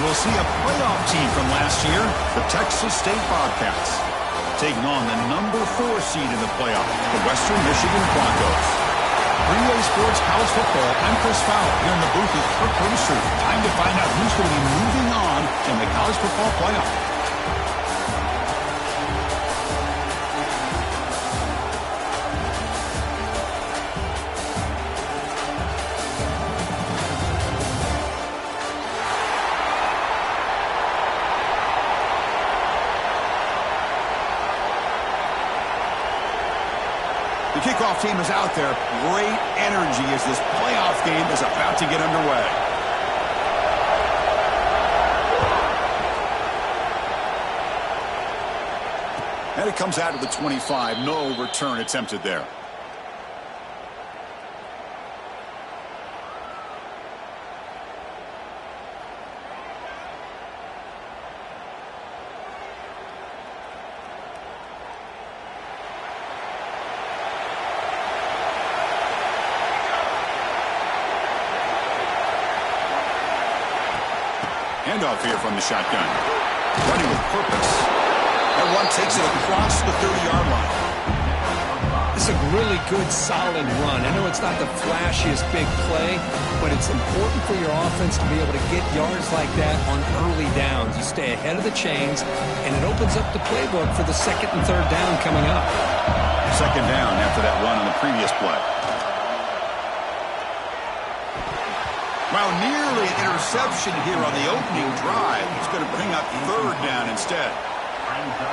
we'll see a playoff team from last year, the Texas State Bobcats, taking on the number 4 seed in the playoff, the Western Michigan Broncos. Relay Sports College Football, I'm Chris Fowler here in the booth with Kirk Herbstreit. Time to find out who's going to be moving on in the college football playoff. The kickoff team is out there. Great energy as this playoff game is about to get underway. And it comes out of the 25. No return attempted there. Handoff here from the shotgun. Running with purpose. That one takes it across the 30-yard line. This is a really good, solid run. I know it's not the flashiest big play, but it's important for your offense to be able to get yards like that on early downs. You stay ahead of the chains, and it opens up the playbook for the second and third down coming up. Second down after that run on the previous play. Well, nearly an interception here on the opening drive. It's going to bring up third down instead.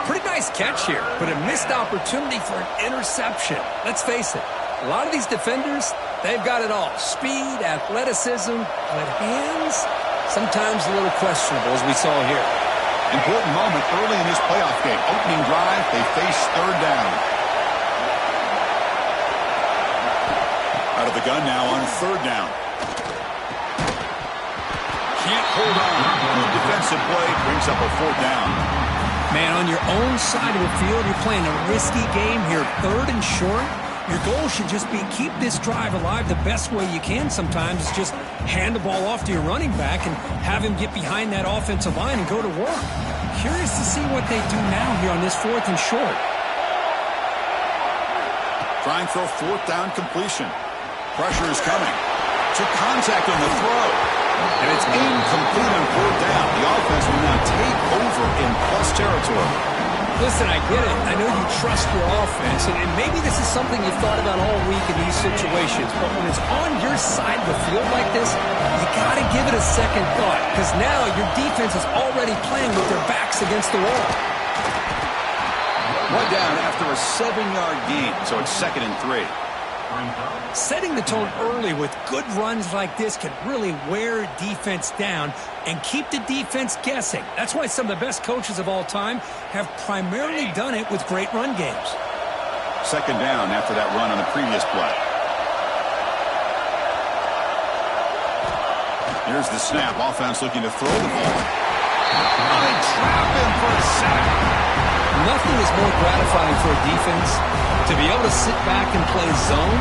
Pretty nice catch here, but a missed opportunity for an interception. Let's face it, a lot of these defenders, they've got it all. Speed, athleticism, but hands, sometimes a little questionable, as we saw here. Important moment early in this playoff game. Opening drive, they face third down. Out of the gun now on third down. Can't hold on. Good defensive play brings up a fourth down. Man, on your own side of the field, you're playing a risky game here. Third and short. Your goal should just be keep this drive alive the best way you can sometimes. Is just hand the ball off to your running back and have him get behind that offensive line and go to work. Curious to see what they do now here on this fourth and short. Trying for a fourth down completion. Pressure is coming. Took contact on the throw. And it's incomplete on fourth down. The offense will now take over in plus territory. Listen, I get it. I know you trust your offense, and maybe this is something you've thought about all week in these situations, but when it's on your side of the field like this, you got to give it a second thought, because now your defense is already playing with their backs against the wall. One down after a 7-yard gain, so it's 2nd and 3. Setting the tone early with good runs like this can really wear defense down and keep the defense guessing. That's why some of the best coaches of all time have primarily done it with great run games. Second down after that run on the previous play. Here's the snap. Offense looking to throw the ball. Oh, they trap him for a sack. Nothing is more gratifying for a defense to be able to sit back and play zone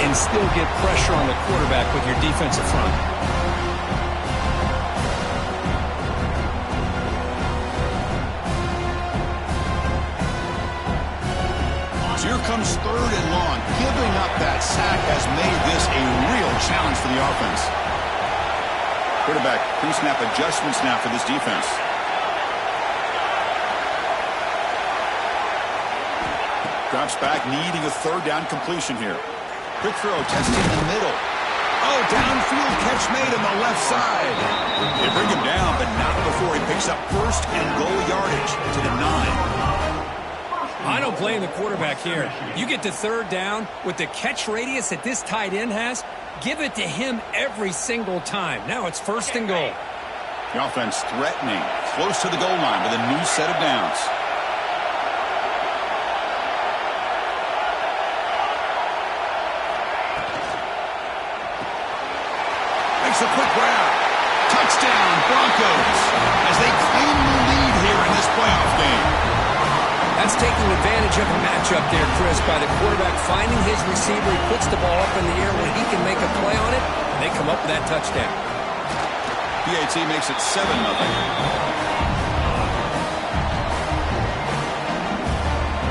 and still get pressure on the quarterback with your defensive front. So here comes third and long. Giving up that sack has made this a real challenge for the offense. Quarterback pre-snap adjustments now for this defense. Drops back, needing a third down completion here. Quick throw, testing the middle. Oh, downfield catch made on the left side. They bring him down, but not before he picks up first and goal yardage to the 9. I don't blame the quarterback here. You get to third down with the catch radius that this tight end has, give it to him every single time. Now it's 1st and goal. The offense threatening, close to the goal line with a new set of downs. A quick grab. Touchdown, Broncos, as they claim the lead here in this playoff game. That's taking advantage of a matchup there, Chris, by the quarterback finding his receiver. He puts the ball up in the air when he can make a play on it, and they come up with that touchdown. PAT makes it 7-0.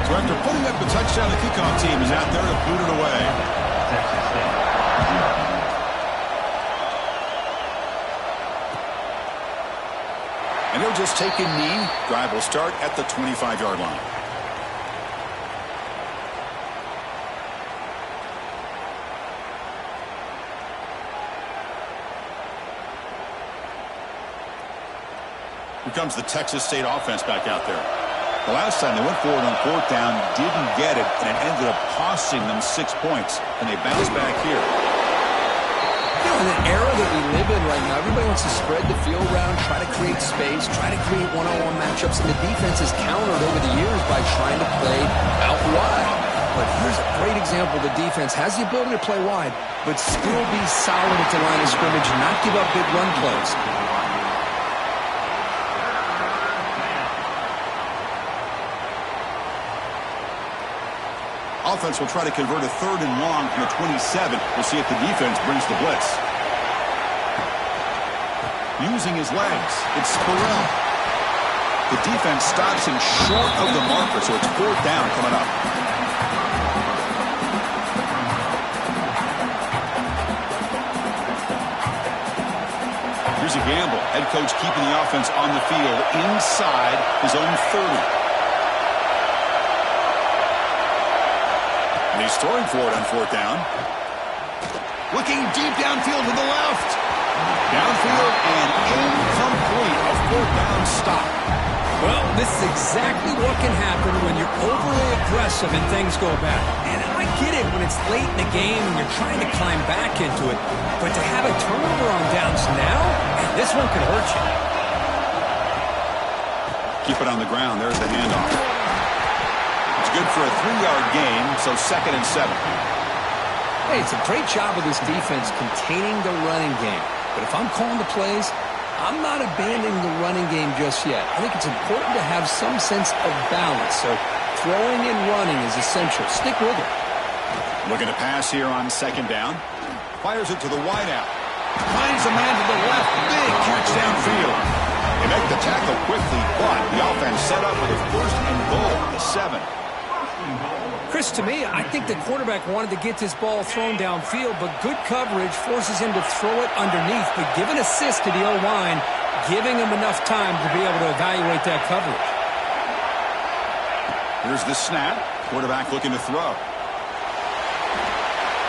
So after putting up the touchdown, the kickoff team is out there to boot it away. And they'll just take a knee. Drive will start at the 25-yard line. Here comes the Texas State offense back out there. The last time they went forward on 4th down, didn't get it, and it ended up costing them 6 points. And they bounced back here. You know, in the era that we live in right now, everybody wants to spread the field around, try to create space, try to create one-on-one matchups, and the defense has countered over the years by trying to play out wide. But here's a great example. The defense has the ability to play wide, but still be solid at the line of scrimmage and not give up big run plays. Offense will try to convert a 3rd and long from the 27. We'll see if the defense brings the blitz. Using his legs, it's Spurrell. The defense stops him short of the marker, so it's 4th down coming up. Here's a gamble. Head coach keeping the offense on the field inside his own 30. He's throwing for it on 4th down. Looking deep downfield to the left. Downfield and incomplete. A 4th down stop. Well, this is exactly what can happen when you're overly aggressive and things go bad. And I get it when it's late in the game and you're trying to climb back into it. But to have a turnover on downs now, this one could hurt you. Keep it on the ground. There's the handoff. Good for a 3-yard gain, so 2nd and 7. Hey, it's a great job of this defense containing the running game. But if I'm calling the plays, I'm not abandoning the running game just yet. I think it's important to have some sense of balance. So throwing and running is essential. Stick with it. Looking to pass here on 2nd down. Fires it to the wideout. Finds a man to the left. Big catch downfield. They make the tackle quickly, but the offense set up with a 1st and goal at the 7. Chris, to me, I think the quarterback wanted to get this ball thrown downfield, but good coverage forces him to throw it underneath. But give an assist to the O-line, giving him enough time to be able to evaluate that coverage. Here's the snap. Quarterback looking to throw.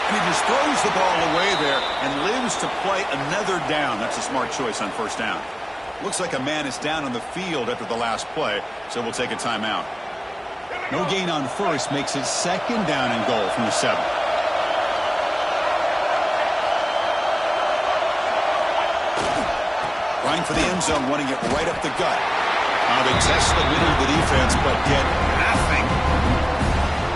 And he just throws the ball away there and lives to play another down. That's a smart choice on 1st down. Looks like a man is down on the field after the last play, so we'll take a timeout. No gain on 1st makes it 2nd down and goal from the 7. Running for the end zone, wanting it right up the gut. They test the middle of the defense, but get nothing.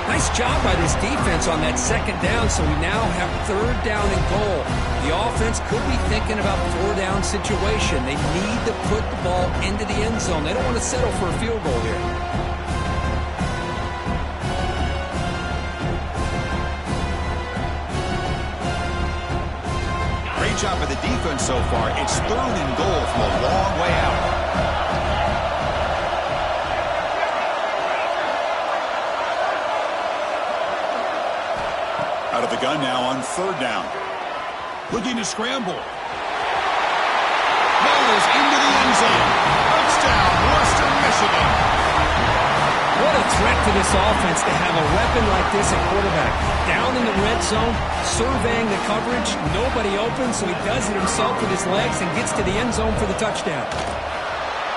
Nice job by this defense on that 2nd down, so we now have 3rd down and goal. The offense could be thinking about 4-down situation. They need to put the ball into the end zone. They don't want to settle for a field goal here. Great job by the defense so far. It's 3rd and goal from a long way out. Out of the gun now on 3rd down. Looking to scramble. Ball is into the end zone. Touchdown, Western Michigan. What a threat to this offense to have a weapon like this at quarterback. Down in the red zone, surveying the coverage, nobody open, so he does it himself with his legs and gets to the end zone for the touchdown.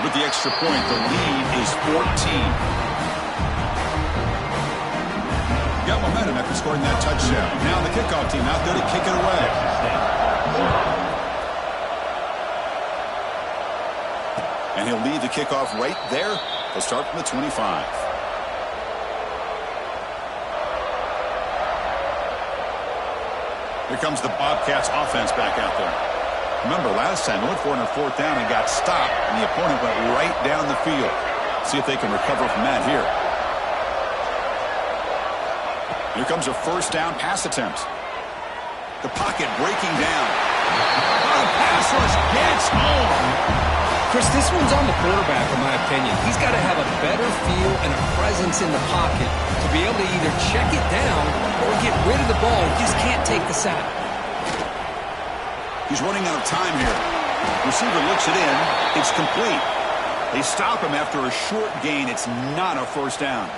With the extra point, the lead is 14. Got momentum after scoring that touchdown. Now the kickoff team out there to kick it away. And he'll lead the kickoff right there. He'll start from the 25. Here comes the Bobcats offense back out there. Remember, last time they went for it on 4th down and got stopped, and the opponent went right down the field. See if they can recover from that here. Here comes a 1st down pass attempt. The pocket breaking down. Oh, the pass rush gets home. Chris, this one's on the quarterback, in my opinion. He's got to have a better feel and a presence in the pocket to be able to either check it down or get rid of the ball. He just can't take the sack. He's running out of time here. Receiver looks it in. It's complete. They stop him after a short gain. It's not a first down.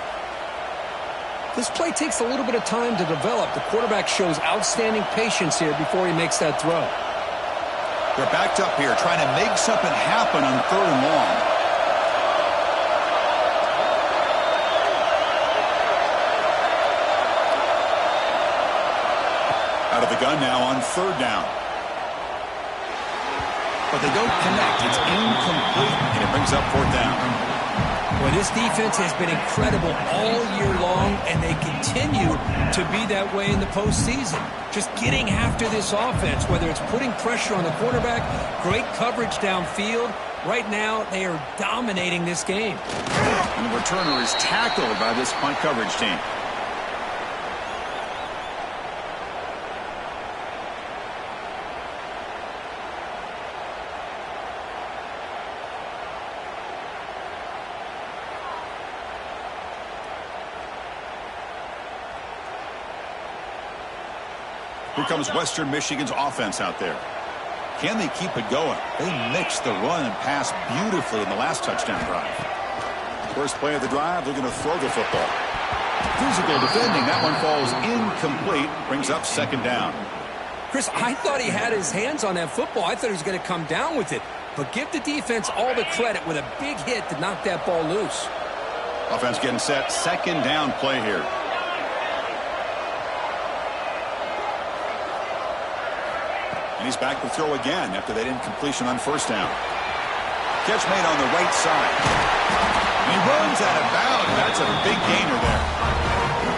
This play takes a little bit of time to develop. The quarterback shows outstanding patience here before he makes that throw. They're backed up here, trying to make something happen on 3rd and long. Out of the gun now on 3rd down. But they don't connect. It's incomplete, and it brings up 4th down. Well, this defense has been incredible all year long, and they continue to be that way in the postseason. Just getting after this offense, whether it's putting pressure on the quarterback, great coverage downfield. Right now, they are dominating this game. And the returner is tackled by this punt coverage team. Here comes Western Michigan's offense out there. Can they keep it going? They mixed the run and pass beautifully in the last touchdown drive. First play of the drive, they're going to throw the football. Physical defending. That one falls incomplete. Brings up 2nd down. Chris, I thought he had his hands on that football. I thought he was going to come down with it. But give the defense all the credit with a big hit to knock that ball loose. Offense getting set. 2nd down play here. And he's back to throw again after that incompletion on 1st down. Catch made on the right side. And he runs out of bounds. That's a big gainer there.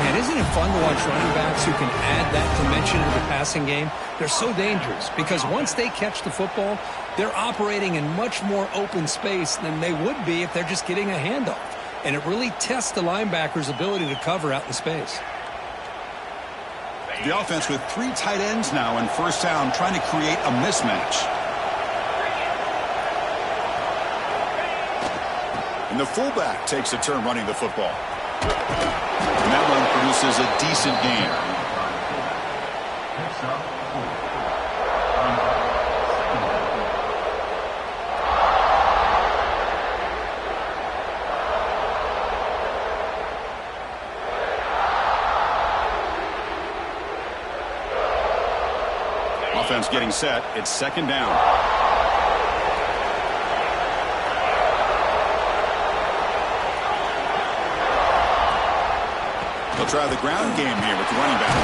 Man, isn't it fun to watch running backs who can add that dimension to the passing game? They're so dangerous because once they catch the football, they're operating in much more open space than they would be if they're just getting a handoff. And it really tests the linebacker's ability to cover out in space. The offense with 3 tight ends now in 1st down, trying to create a mismatch. And the fullback takes a turn running the football. And that one produces a decent gain. Offense getting set. It's 2nd down. They'll try the ground game here with the running back.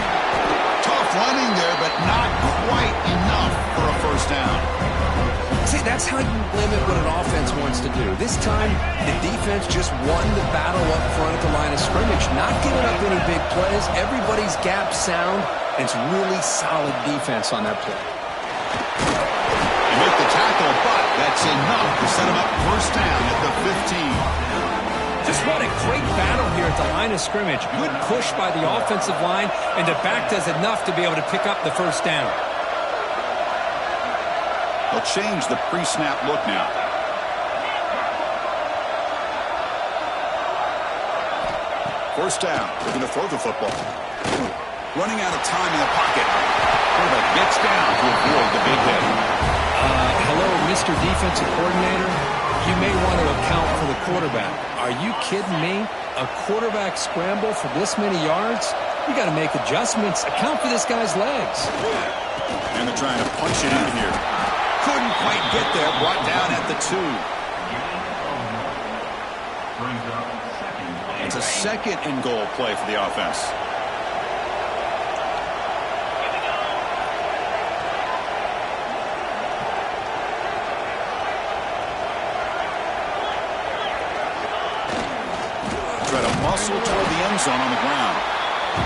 Tough running there, but not quite enough for a 1st down. See, that's how you limit what an offense wants to do. This time, the defense just won the battle up front at the line of scrimmage, not giving up any big plays. Everybody's gap sound. It's really solid defense on that play. They make the tackle, but that's enough to set him up 1st down at the 15. Just what a great battle here at the line of scrimmage. Good push by the offensive line, and the back does enough to be able to pick up the 1st down. They'll change the pre-snap look now. First down. They're going to throw the football. Running out of time in the pocket. Quarterback gets down to avoid the big hit. Hello, Mr. Defensive Coordinator. You may want to account for the quarterback. Are you kidding me? A quarterback scramble for this many yards? You got to make adjustments. Account for this guy's legs. And they're trying to punch it in here. Couldn't quite get there. Brought down at the 2. It's a 2nd and goal play for the offense. Try to muscle toward the end zone on the ground.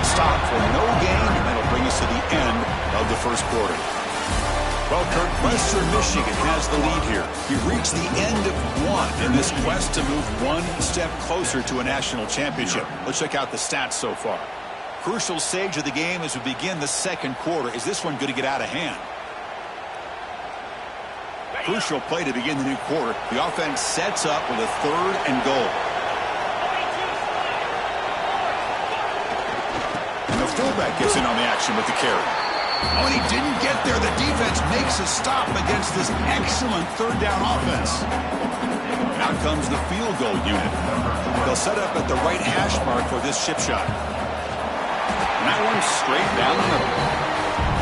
Stop for no gain, and that'll bring us to the end of the 1st quarter. Well, Kirk, Western Michigan has the lead here. We reached the end of 1 in this quest to move 1 step closer to a national championship. Let's check out the stats so far. Crucial stage of the game as we begin the 2nd quarter. Is this one going to get out of hand? crucial play to begin the new quarter. The offense sets up with a 3rd and goal. And the fullback gets in on the action with the carry. Oh, and he didn't get there. The defense makes a stop against this excellent 3rd down offense. Out comes the field goal unit. They'll set up at the right hash mark for this chip shot. And that one's straight down the middle.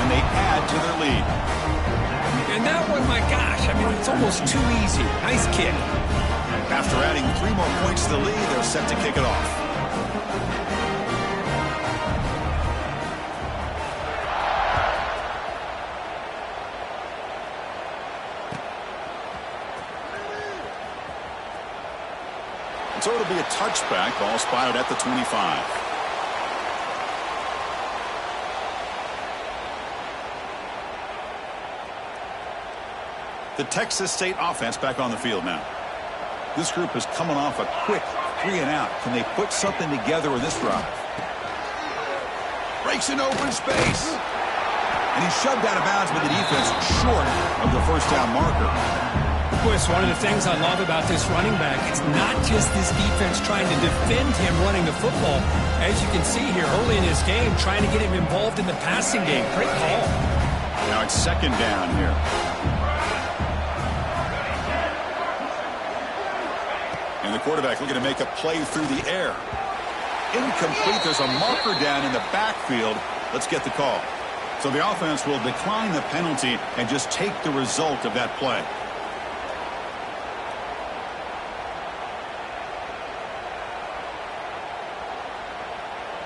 And they add to their lead. And that one, my gosh, I mean, it's almost too easy. Nice kick. After adding 3 more points to the lead, they're set to kick it off. So it'll be a touchback, ball spotted at the 25. The Texas State offense back on the field now. This group is coming off a quick 3 and out. Can they put something together with this drive? Breaks in open space. And he's shoved out of bounds with the defense short of the first down marker. It's one of the things I love about this running back. It's not just this defense trying to defend him running the football. As you can see here early in this game, trying to get him involved in the passing game. Great call. Now it's 2nd down here. And the quarterback looking to make a play through the air. Incomplete. There's a marker down in the backfield. Let's get the call. So the offense will decline the penalty and just take the result of that play.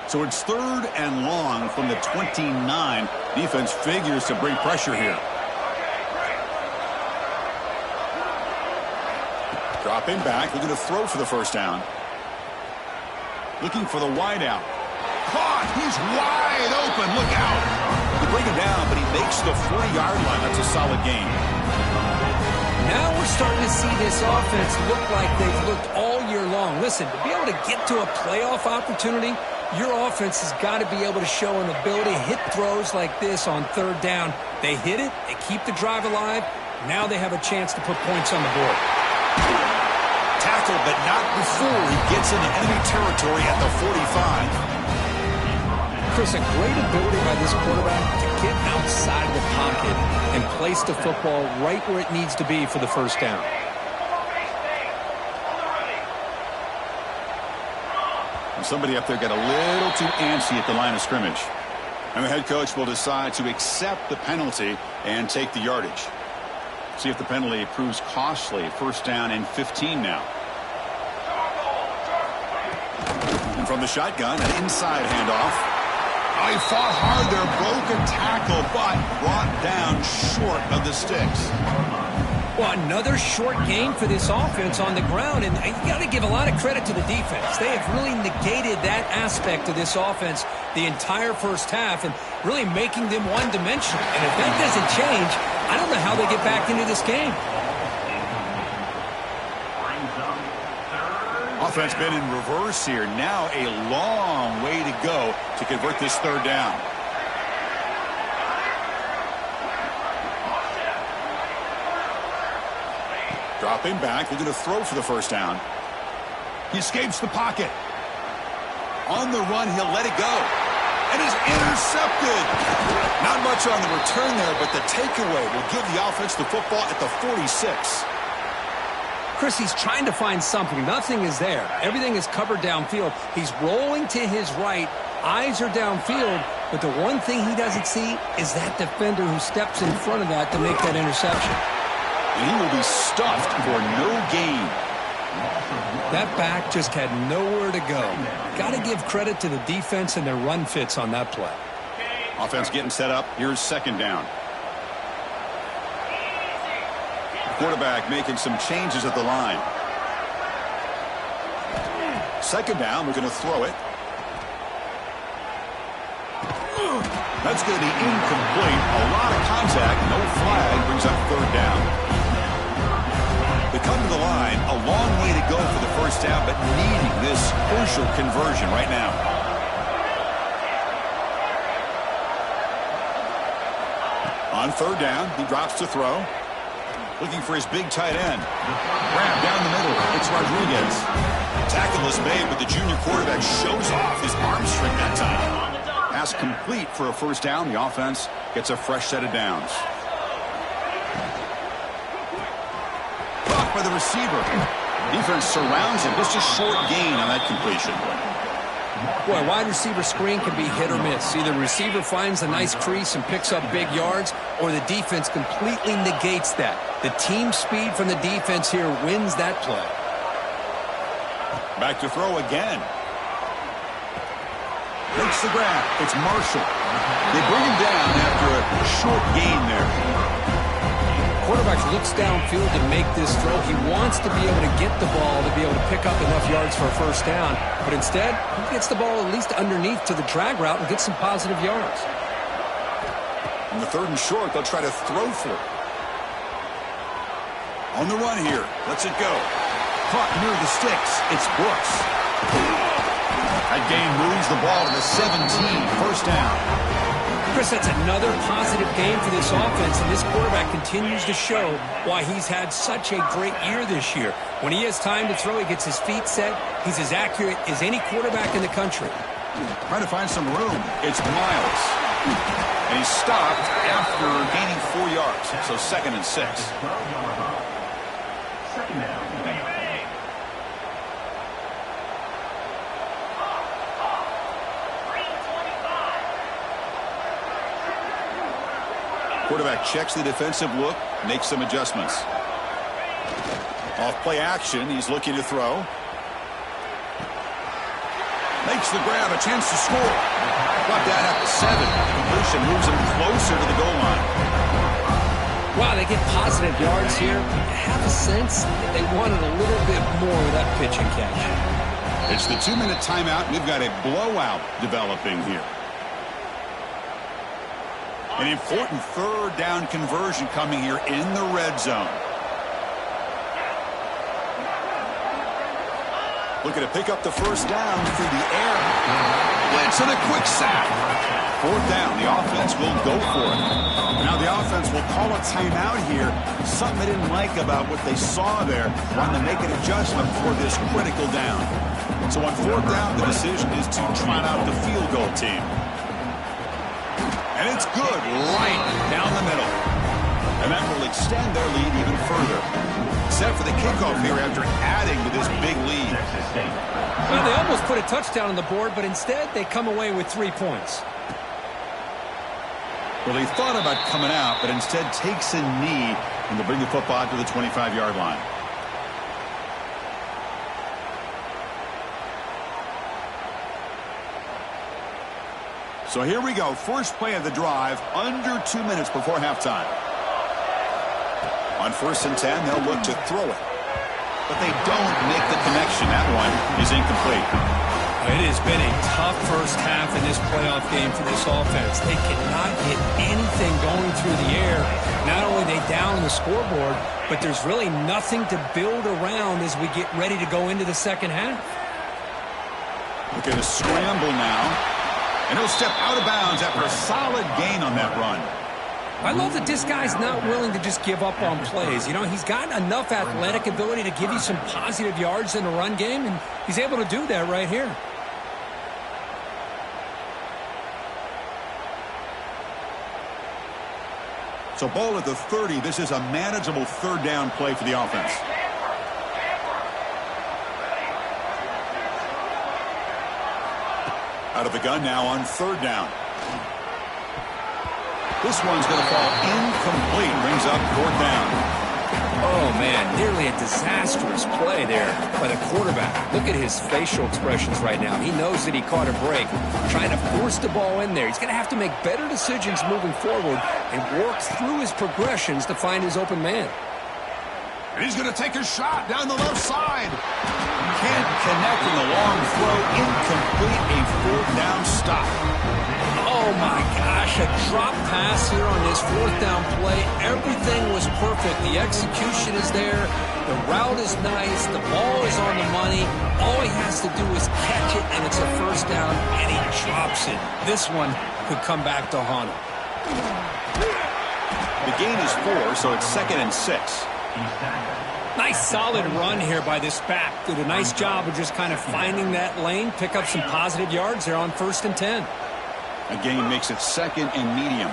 So it's 3rd and long from the 29. Defense figures to bring pressure here. Dropping back, looking to throw for the first down. Looking for the wide out. Caught! He's wide open. Look out! They bring him down, but he makes the 40-yard line. That's a solid gain. Now we're starting to see this offense look like they've looked all year long. Listen, to be able to get to a playoff opportunity, your offense has got to be able to show an ability to hit throws like this on 3rd down. They hit it, they keep the drive alive. Now they have a chance to put points on the board. Tackled, but not before he gets into enemy territory at the 45. Chris, a great ability by this quarterback to get outside of the pocket and place the football right where it needs to be for the first down. And somebody up there got a little too antsy at the line of scrimmage. And the head coach will decide to accept the penalty and take the yardage. See if the penalty proves costly. 1st down and 15 now. And from the shotgun, an inside handoff. Oh, he fought hard there. Broken tackle, but brought down short of the sticks. Well, another short game for this offense on the ground, and you got to give a lot of credit to the defense. They have really negated that aspect of this offense the entire first half and really making them one-dimensional. And if that doesn't change, I don't know how they get back into this game. Offense been in reverse here. Now a long way to go to convert this 3rd down. Dropping back, looking to throw for the first down. He escapes the pocket. On the run, he'll let it go. And is intercepted. Not much on the return there, but the takeaway will give the offense the football at the 46. Chris, he's trying to find something. Nothing is there. Everything is covered downfield. He's rolling to his right. Eyes are downfield. But the one thing he doesn't see is that defender who steps in front of that to make that interception. And he will be stuffed for no gain. That back just had nowhere to go. Got to give credit to the defense and their run fits on that play. Offense getting set up. Here's 2nd down. Quarterback making some changes at the line. 2nd down, we're going to throw it. That's going to be incomplete. A lot of contact, no flag, brings up 3rd down. They come to the line, a long way to go for the first down, but needing this crucial conversion right now. On 3rd down, he drops to throw. Looking for his big tight end. Grab down the middle. It's Rodriguez. Tackle is made, but the junior quarterback shows off his arm strength that time. Pass complete for a first down. The offense gets a fresh set of downs. Blocked by the receiver. Defense surrounds him. Just a short gain on that completion. Boy, wide receiver screen can be hit or miss. Either the receiver finds a nice crease and picks up big yards, or the defense completely negates that. The team speed from the defense here wins that play. Back to throw again. Makes the grab. It's Marshall. They bring him down after a short gain there. Quarterback looks downfield to make this throw. He wants to be able to get the ball to be able to pick up enough yards for a first down. But instead, he gets the ball at least underneath to the drag route and gets some positive yards. On the 3rd and short, they'll try to throw for it. On the run here. Lets it go. Caught near the sticks. It's Brooks. That gain moves the ball to the 17. First down. Chris, that's another positive game for this offense, and this quarterback continues to show why he's had such a great year this year. When he has time to throw, he gets his feet set. He's as accurate as any quarterback in the country. Trying to find some room. It's Miles. And he's stopped after gaining 4 yards. So 2nd and 6. Quarterback checks the defensive look, makes some adjustments. Off play action, he's looking to throw. Makes the grab, a chance to score. Brought down at the 7. Completion moves him closer to the goal line. Wow, they get positive yards here. I have a sense that they wanted a little bit more of that pitch and catch. It's the 2-minute timeout. We've got a blowout developing here. An important 3rd down conversion coming here in the red zone. Looking to pick up the first down through the air. Blitz and a quick sack. 4th down. The offense will go for it. Now the offense will call a timeout here. Something they didn't like about what they saw there. Wanting to make an adjustment for this critical down. So on 4th down, the decision is to trot out the field goal team. And it's good, right down the middle. And that will extend their lead even further. Set for the kickoff here after adding to this big lead. Well, they almost put a touchdown on the board, but instead they come away with 3 points. Well, they thought about coming out, but instead takes a knee and to bring the football to the 25-yard line. So here we go. First play of the drive, under 2 minutes before halftime. On 1st and 10, they'll look to throw it. But they don't make the connection. That one is incomplete. It has been a tough first half in this playoff game for this offense. They cannot get anything going through the air. Not only are they down on the scoreboard, but there's really nothing to build around as we get ready to go into the second half. Look at a scramble now. And he'll step out of bounds after a solid gain on that run. I love that this guy's not willing to just give up on plays. You know, he's got enough athletic ability to give you some positive yards in the run game, and he's able to do that right here. So ball at the 30. This is a manageable 3rd down play for the offense. Out of the gun now on 3rd down. This one's going to fall incomplete. Brings up 4th down. Oh, man, nearly a disastrous play there by the quarterback. Look at his facial expressions right now. He knows that he caught a break, trying to force the ball in there. He's going to have to make better decisions moving forward and work through his progressions to find his open man. And he's going to take a shot down the left side. Can't connect in the long throw. Incomplete. A 4th down stop. Oh, my gosh. A drop pass here on this 4th down play. Everything was perfect. The execution is there. The route is nice. The ball is on the money. All he has to do is catch it, and it's a first down, and he drops it. This one could come back to haunt him. The gain is 4, so it's 2nd and 6. Nice solid run here by this back. Did a nice job of just kind of finding that lane, pick up some positive yards there on 1st and 10. A gain makes it 2nd and medium.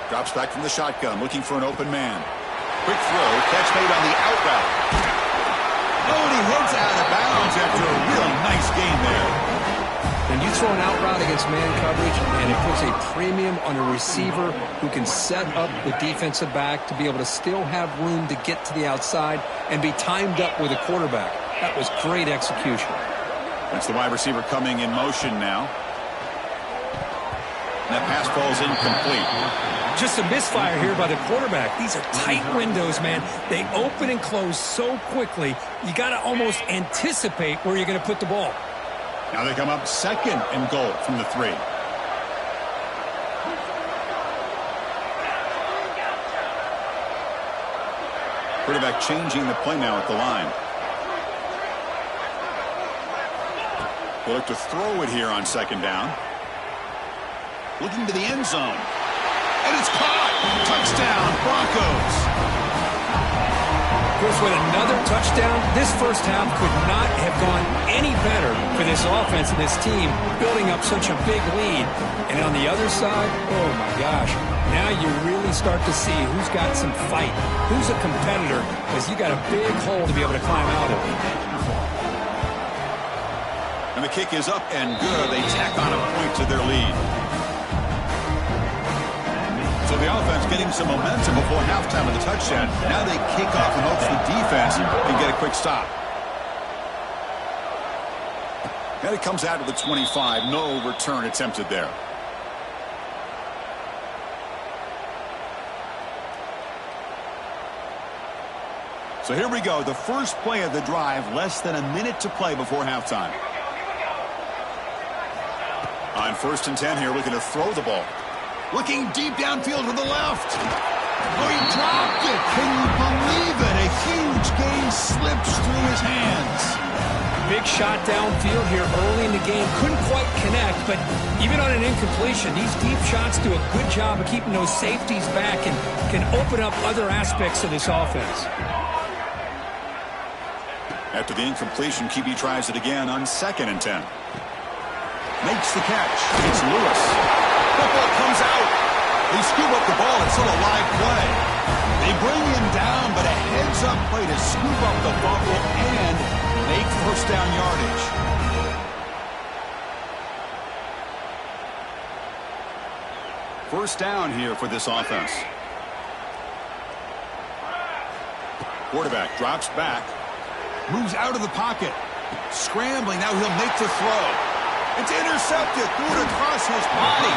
Drops back from the shotgun, looking for an open man. Quick throw, catch made on the out route. Oh, and he heads out of bounds after a really nice gain there. And you throw an out route against man coverage, and it puts a premium on a receiver who can set up the defensive back to be able to still have room to get to the outside and be timed up with a quarterback. That was great execution. That's the wide receiver coming in motion now. And that pass falls incomplete. Just a misfire here by the quarterback. These are tight windows, man. They open and close so quickly, you got to almost anticipate where you're going to put the ball. Now they come up 2nd and goal from the 3. Quarterback changing the play now at the line. He'll look to throw it here on 2nd down. Looking to the end zone. And it's caught. Touchdown, Broncos. With another touchdown, this first half could not have gone any better for this offense and this team, building up such a big lead. And on the other side, oh my gosh, now you really start to see who's got some fight, who's a competitor, because you got a big hole to be able to climb out of. And the kick is up and good. They tack on a point to their lead. So the offense getting some momentum before halftime of the touchdown. Now they kick off and hopes the defense can get a quick stop. And it comes out of the 25. No return attempted there. So here we go. The first play of the drive. Less than a minute to play before halftime. On 1st and 10 here, looking to throw the ball. Looking deep downfield to the left. Oh, he dropped it. Can you believe it? A huge gain slips through his hands. Big shot downfield here early in the game. Couldn't quite connect, but even on an incompletion, these deep shots do a good job of keeping those safeties back and can open up other aspects of this offense. After the incompletion, QB tries it again on 2nd and 10. Makes the catch. It's Lewis. Football comes out. They scoop up the ball. It's still a live play. They bring him down, but a heads-up play to scoop up the fumble and make 1st down yardage. First down here for this offense. Quarterback drops back. Moves out of the pocket. Scrambling. Now he'll make the throw. It's intercepted. Threw it across his body.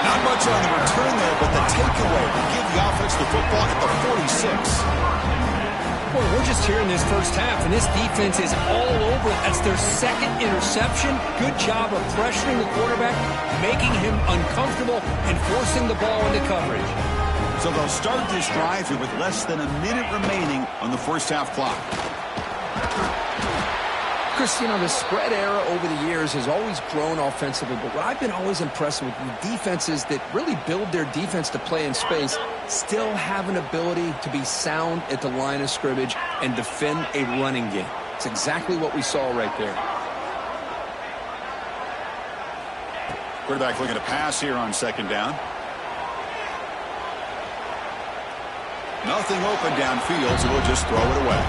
Not much on the return there, but the takeaway will give the offense the football at the 46. Boy, we're just here in this first half, and this defense is all over it. That's their 2nd interception. Good job of pressuring the quarterback, making him uncomfortable, and forcing the ball into coverage. So they'll start this drive here with less than a minute remaining on the first half clock. Chris, you know, the spread era over the years has always grown offensively, but what I've been always impressed with the defenses that really build their defense to play in space still have an ability to be sound at the line of scrimmage and defend a running game. It's exactly what we saw right there. Quarterback looking to pass here on 2nd down. Nothing open downfield, so we'll just throw it away.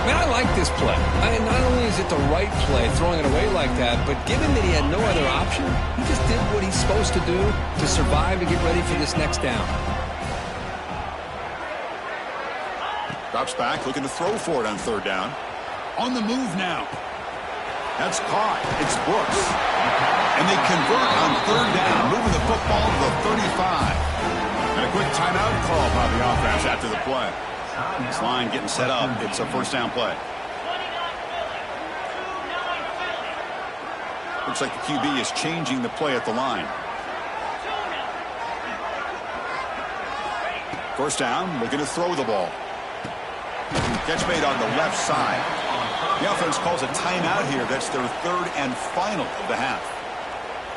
Man, I like this play. Not only is it the right play, throwing it away like that, but given that he had no other option, he just did what he's supposed to do to survive and get ready for this next down. Drops back, looking to throw for it on 3rd down. On the move now. That's caught. It's Brooks. And they convert on 3rd down, moving the football to the 35. And a quick timeout call by the offense after the play. This line getting set up. It's a 1st down play. Looks like the QB is changing the play at the line. 1st down, looking to throw the ball. Catch made on the left side. The offense calls a timeout here. That's their 3rd and final of the half.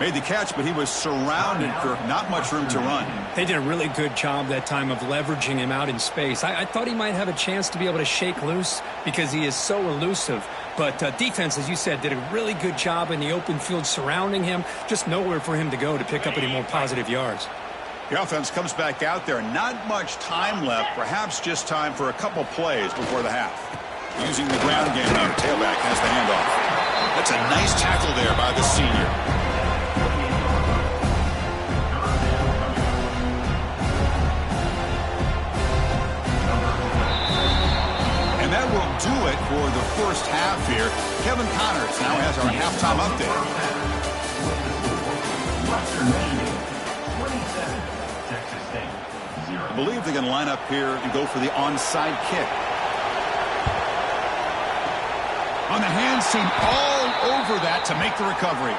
Made the catch, but he was surrounded for not much room to run. They did a really good job that time of leveraging him out in space. I thought he might have a chance to be able to shake loose because he is so elusive. But defense, as you said, did a really good job in the open field surrounding him. Just nowhere for him to go to pick up any more positive yards. The offense comes back out there. Not much time left. Perhaps just time for a couple plays before the half. Using the ground game here. Tailback has the handoff. That's a nice tackle there by the senior. And that will do it for the first half here. Kevin Connors now has our halftime update. I believe they're going to line up here and go for the onside kick. On the hands team all over that to make the recovery.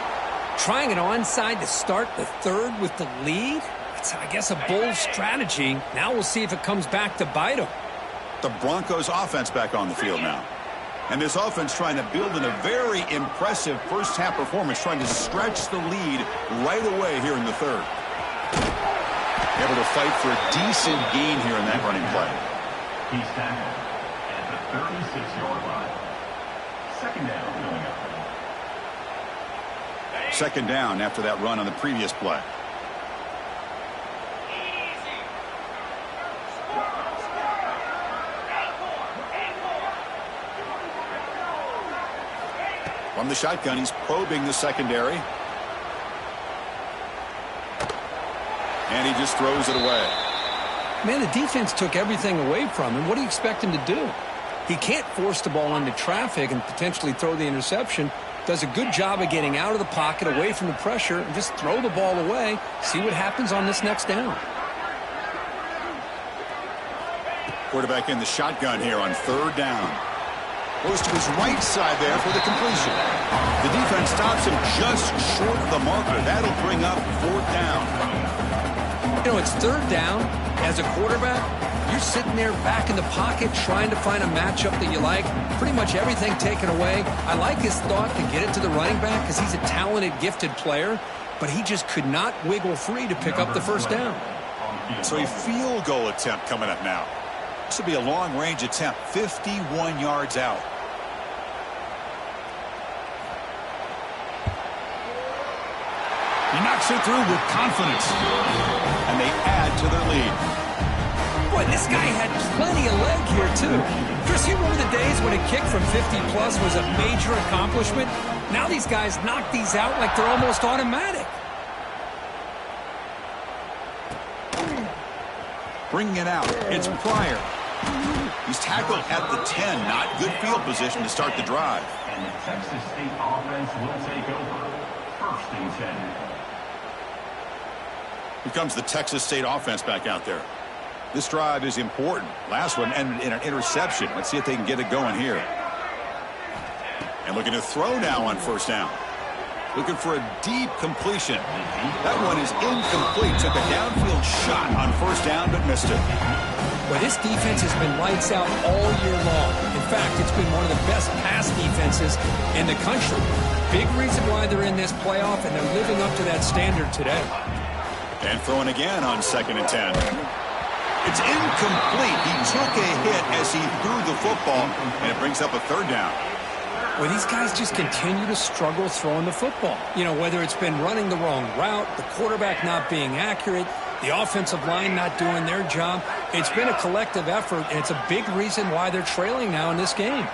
Trying it onside to start the third with the lead? It's, I guess, a bold strategy. Now we'll see if it comes back to bite them. The Broncos offense back on the field now. And this offense trying to build in a very impressive first half performance, trying to stretch the lead right away here in the third. Able to fight for a decent gain here in that running play. He's tackled at the 36-yard line. Second down going up. Second down after that run on the previous play. From the shotgun, he's probing the secondary. And he just throws it away. Man, the defense took everything away from him. What do you expect him to do? He can't force the ball into traffic and potentially throw the interception. Does a good job of getting out of the pocket, away from the pressure, and just throw the ball away. See what happens on this next down. Quarterback in the shotgun here on third down. Goes to his right side there for the completion. The defense stops him just short of the marker. That'll bring up fourth down. You know, it's third down. As a quarterback, you're sitting there back in the pocket trying to find a matchup that you like. Pretty much everything taken away. I like his thought to get it to the running back because he's a talented, gifted player, but he just could not wiggle free to pick up the first down. So a field goal attempt coming up now. This will be a long-range attempt, 51 yards out. He knocks it through with confidence. And they add to their lead. Boy, this guy had plenty of leg here, too. Chris, you remember the days when a kick from 50-plus was a major accomplishment? Now these guys knock these out like they're almost automatic. Bringing it out, it's Pryor. He's tackled at the 10. Not good field position to start the drive. And the Texas State offense will take over. First and 10. Here comes the Texas State offense back out there. This drive is important. Last one ended in an interception. Let's see if they can get it going here. And looking to throw now on first down. Looking for a deep completion. That one is incomplete. Took a downfield shot on first down, but missed it. Well, this defense has been lights out all year long. In fact, it's been one of the best pass defenses in the country. Big reason why they're in this playoff, and they're living up to that standard today. And throwing again on second and 10. It's incomplete. He took a hit as he threw the football, and it brings up a third down. Well, these guys just continue to struggle throwing the football. You know, whether it's been running the wrong route, the quarterback not being accurate, the offensive line not doing their job. It's been a collective effort, and it's a big reason why they're trailing now in this game.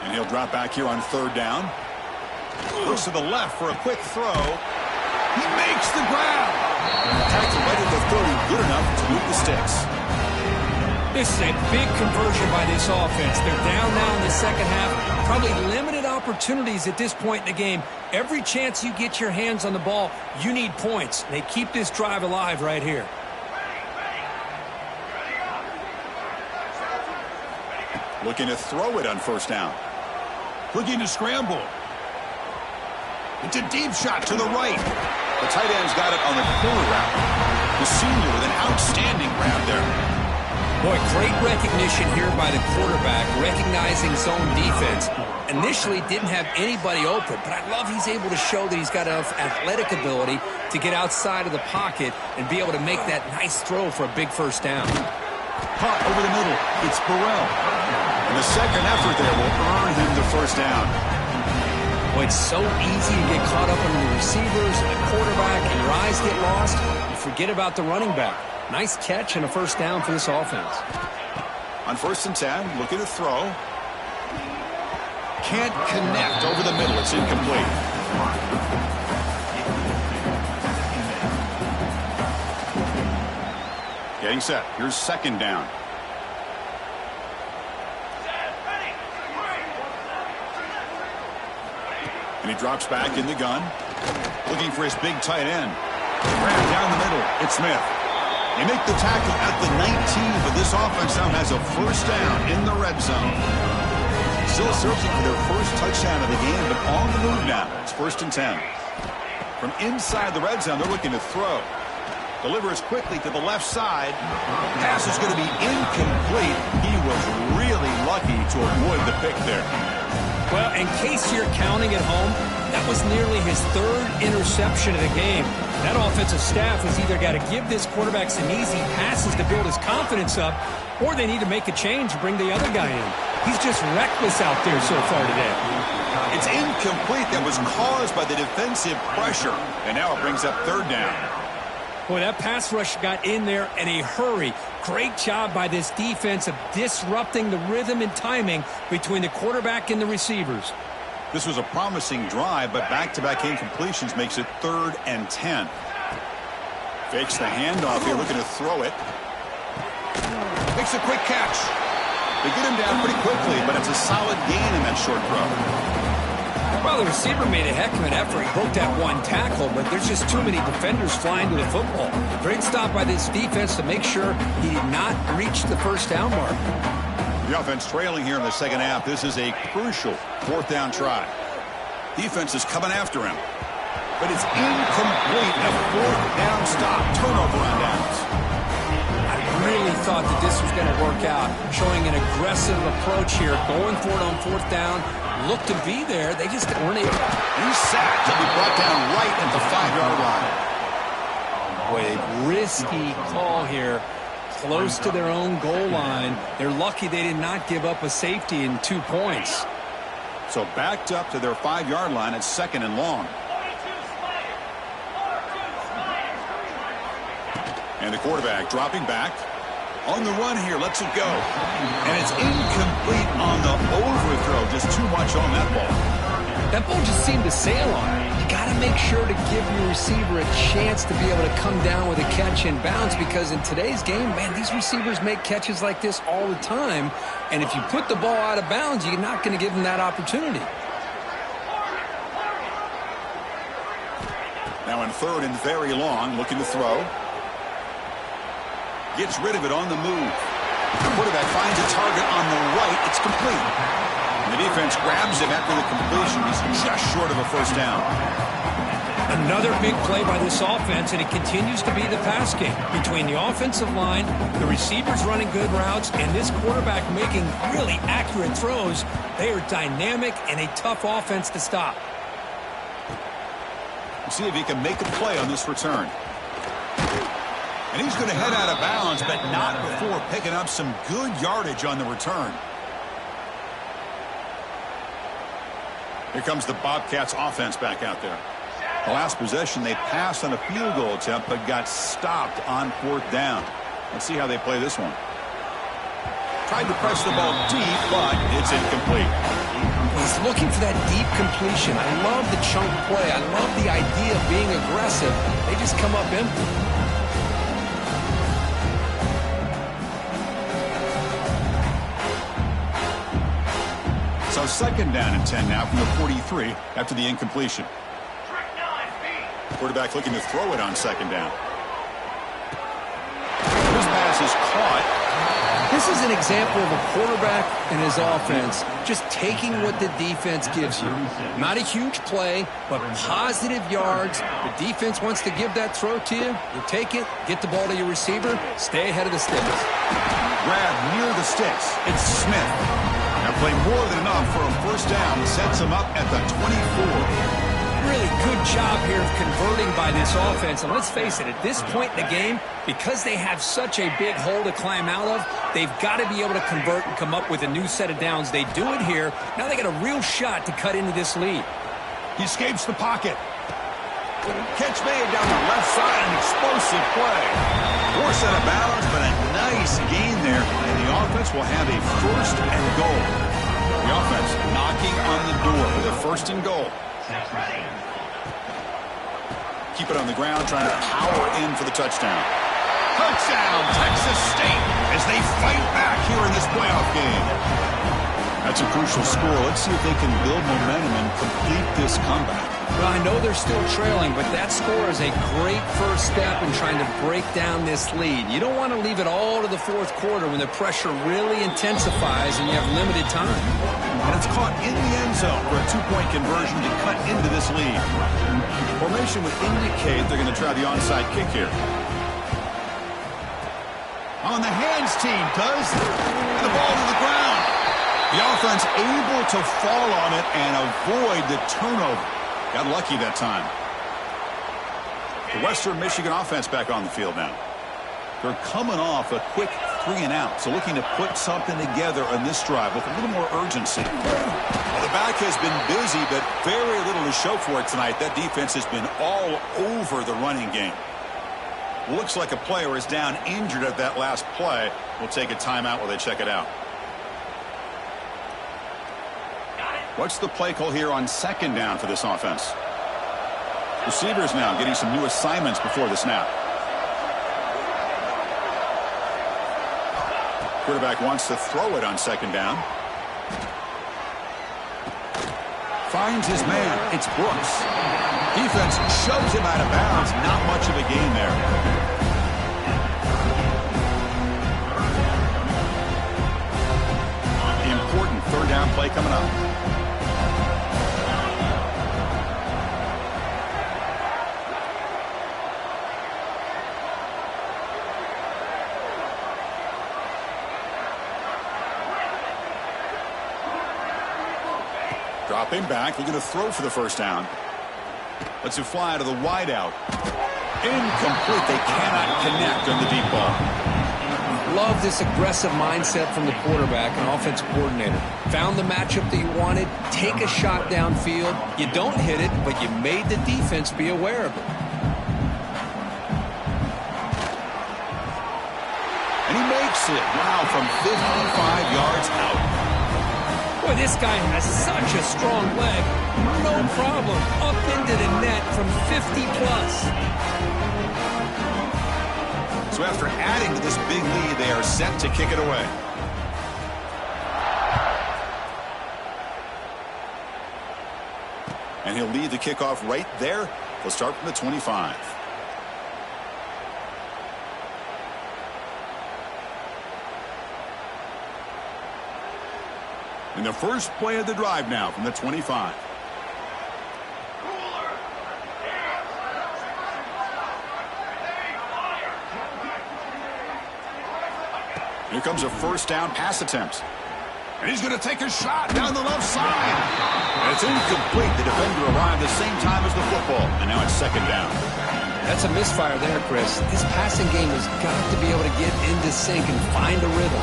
And he'll drop back here on third down. Looks to the left for a quick throw. He makes the grab. Tackle right at the 30, good enough to move the sticks. This is a big conversion by this offense. They're down now in the second half. Probably limited opportunities at this point in the game. Every chance you get your hands on the ball, you need points. They keep this drive alive right here. Looking to throw it on first down. Looking to scramble. It's a deep shot to the right. The tight end's got it on the corner route. The senior with an outstanding grab there. Boy, great recognition here by the quarterback, recognizing zone defense. Initially didn't have anybody open, but I love he's able to show that he's got enough athletic ability to get outside of the pocket and be able to make that nice throw for a big first down. Caught over the middle. It's Burrell. And the second effort there will earn him the first down. Boy, it's so easy to get caught up in the receivers and the quarterback, and your eyes get lost. You forget about the running back. Nice catch and a first down for this offense. On 1st and 10, looking to throw. Can't connect over the middle. It's incomplete. Getting set. Here's 2nd down. And he drops back in the gun. Looking for his big tight end. Grabbed down the middle. It's Smith. They make the tackle at the 19, but this offense now has a first down in the red zone. Still searching for their first touchdown of the game, but on the move now. It's 1st and 10. From inside the red zone, they're looking to throw. Delivers quickly to the left side. Pass is going to be incomplete. He was really lucky to avoid the pick there. Well, in case you're counting at home, that was nearly his 3rd interception of the game. That offensive staff has either got to give this quarterback some easy passes to build his confidence up, or they need to make a change and bring the other guy in. He's just reckless out there so far today. It's incomplete. That was caused by the defensive pressure. And now it brings up 3rd down. Boy, that pass rush got in there in a hurry. Great job by this defense of disrupting the rhythm and timing between the quarterback and the receivers. This was a promising drive, but back-to-back incompletions makes it 3rd and 10. Fakes the handoff here, looking to throw it. Makes a quick catch. They get him down pretty quickly, but it's a solid gain in that short throw. Well, the receiver made a heck of an effort. He broke that one tackle, but there's just too many defenders flying to the football. Great stop by this defense to make sure he did not reach the first down mark. The offense trailing here in the second half. This is a crucial 4th down try. Defense is coming after him. But it's incomplete. A 4th down stop. Turnover on downs. I really thought that this was going to work out. Showing an aggressive approach here. Going for it on 4th down. Looked to be there. They just weren't able. He's sacked. He'll be brought down right at the 5-yard line. Boy, a risky call here. Close to their own goal line. They're lucky they did not give up a safety in 2 points. So backed up to their 5-yard line. It's 2nd and long. And the quarterback dropping back. On the run here, lets it go. And it's incomplete on the overthrow. Just too much on that ball. That ball just seemed to sail on it. You got to make sure to give your receiver a chance to be able to come down with a catch and bounce, because in today's game, man, these receivers make catches like this all the time. And if you put the ball out of bounds, you're not going to give them that opportunity. Now in 3rd and very long, looking to throw. Gets rid of it on the move. The quarterback finds a target on the right. It's complete. And the defense grabs him after the completion. He's just short of a first down. Another big play by this offense, and it continues to be the pass game. Between the offensive line, the receivers running good routes, and this quarterback making really accurate throws, they are dynamic and a tough offense to stop. We'll see if he can make a play on this return. And he's going to head out of bounds, but not before picking up some good yardage on the return. Here comes the Bobcats offense back out there. The last possession, they passed on a field goal attempt, but got stopped on 4th down. Let's see how they play this one. Tried to press the ball deep, but it's incomplete. He's looking for that deep completion. I love the chunk play. I love the idea of being aggressive. They just come up empty. So 2nd down and 10 now from the 43 after the incompletion. Quarterback looking to throw it on 2nd down. This pass is caught. This is an example of a quarterback and his offense just taking what the defense gives you. Not a huge play, but positive yards. The defense wants to give that throw to you. You take it, get the ball to your receiver, stay ahead of the sticks. grab near the sticks. It's Smith. Now play more than enough for a first down. Sets him up at the 24. Really good job here of converting by this offense. And let's face it, at this point in the game, because they have such a big hole to climb out of, they've got to be able to convert and come up with a new set of downs. They do it here. Now they got a real shot to cut into this lead. He escapes the pocket. Catch made down the left side, an explosive play. Force out of bounds, but a nice gain there. And the offense will have a first and goal. The offense knocking on the door with a first and goal. Keep it on the ground, trying to power in for the touchdown. Touchdown, Texas State, as they fight back here in this playoff game. That's a crucial score. Let's see if they can build momentum and complete this comeback. Well, I know they're still trailing, but that score is a great first step in trying to break down this lead. You don't want to leave it all to the fourth quarter when the pressure really intensifies and you have limited time. And it's caught in the end zone for a two-point conversion to cut into this lead. Formation would indicate they're going to try the onside kick here. On the hands team does, and the ball to the ground. The offense able to fall on it and avoid the turnover. Got lucky that time. The Western Michigan offense back on the field now. They're coming off a quick 3-and-out, so looking to put something together on this drive with a little more urgency. Well, the back has been busy, but very little to show for it tonight. That defense has been all over the running game. Looks like a player is down injured at that last play. We'll take a timeout while they check it out. What's the play call here on second down for this offense? Receivers now getting some new assignments before the snap. Quarterback wants to throw it on second down. Finds his man. It's Brooks. Defense shoves him out of bounds. Not much of a gain there. Important third down play coming up. Dropping back, looking to throw for the first down. Lets it fly to the wideout. Incomplete. They cannot connect on the deep ball. Love this aggressive mindset from the quarterback and offensive coordinator. Found the matchup that you wanted. Take a shot downfield. You don't hit it, but you made the defense be aware of it. And he makes it. Wow, from 55 yards out. Boy, this guy has such a strong leg. No problem. Up into the net from 50-plus. So after adding to this big lead, they are set to kick it away. And he'll lead the kickoff right there. They'll start from the 25. In the first play of the drive now from the 25. Here comes a first down pass attempt. And he's going to take a shot down the left side. And it's incomplete. The defender arrived the same time as the football. And now it's second down. That's a misfire there, Chris. This passing game has got to be able to get into sync and find a rhythm.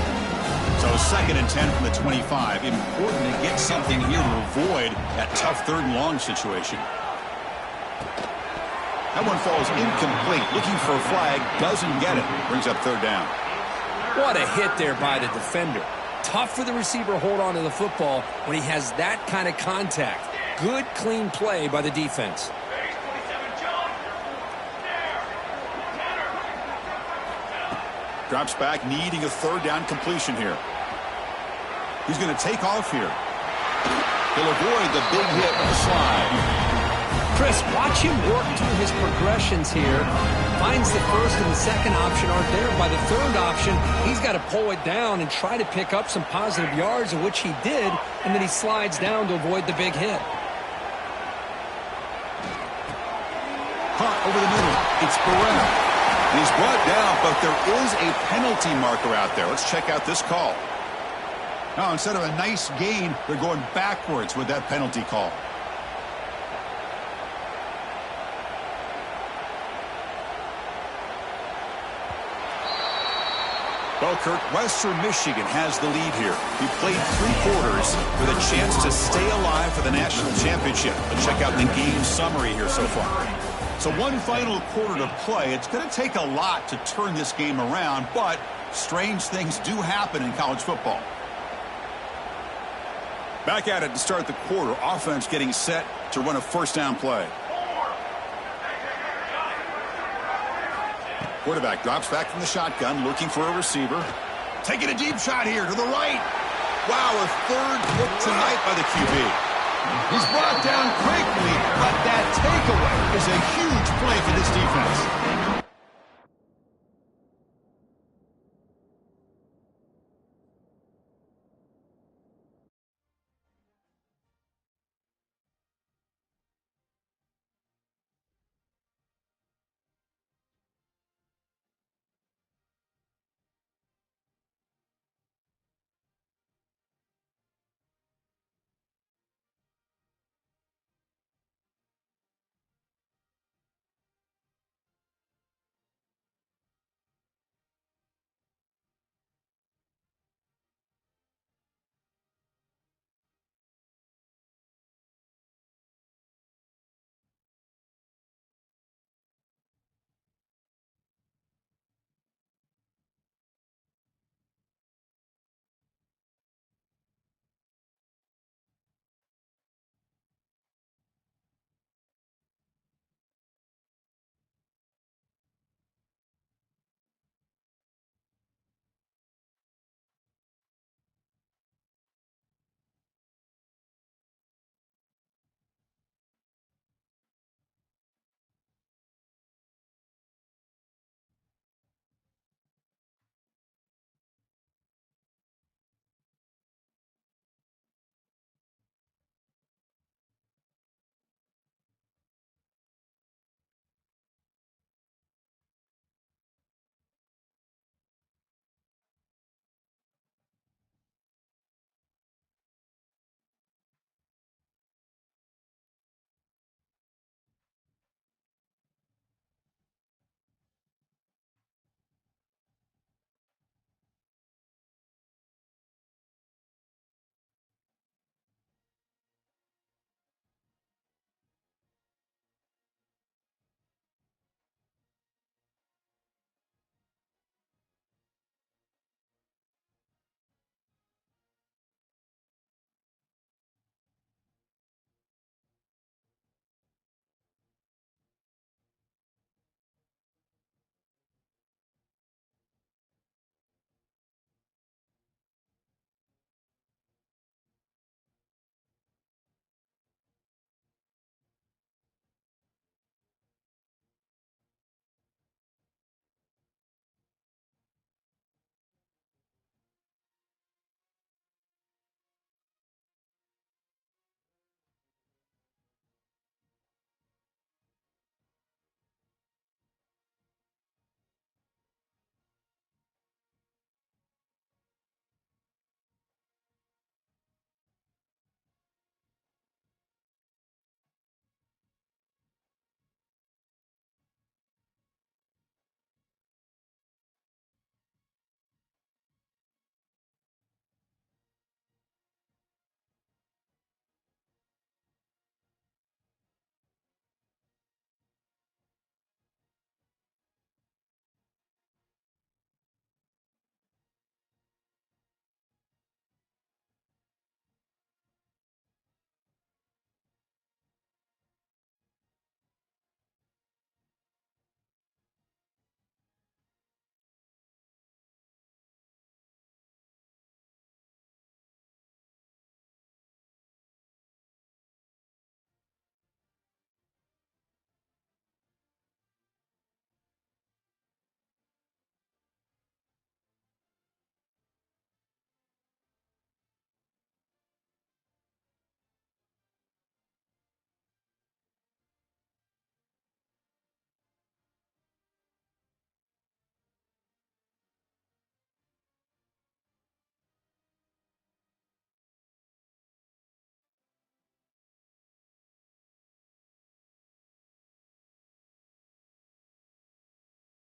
So second and 10 from the 25. Important to get something here to avoid that tough third and long situation. That one falls incomplete. Looking for a flag. Doesn't get it. Brings up third down. What a hit there by the defender. Tough for the receiver to hold on to the football when he has that kind of contact. Good, clean play by the defense. Drops back, needing a third down completion here. He's going to take off here. He'll avoid the big hit with the slide. Chris, watch him work through his progressions here. Finds the first and the second option aren't there. By the third option, he's got to pull it down and try to pick up some positive yards, of which he did, and then he slides down to avoid the big hit. Hunt over the middle. It's Burrell. And he's brought down, but there is a penalty marker out there. Let's check out this call. Now, instead of a nice gain, they're going backwards with that penalty call. Well, Kirk, Western Michigan has the lead here. He played 3 quarters with a chance to stay alive for the national championship. Let's check out the game summary here so far. So one final quarter to play. It's going to take a lot to turn this game around, but strange things do happen in college football. Back at it to start the quarter. Offense getting set to run a first down play. Quarterback drops back from the shotgun, looking for a receiver. Taking a deep shot here to the right. Wow, a third hit tonight by the QB. He's brought down quickly, but that takeaway is a huge play for this defense.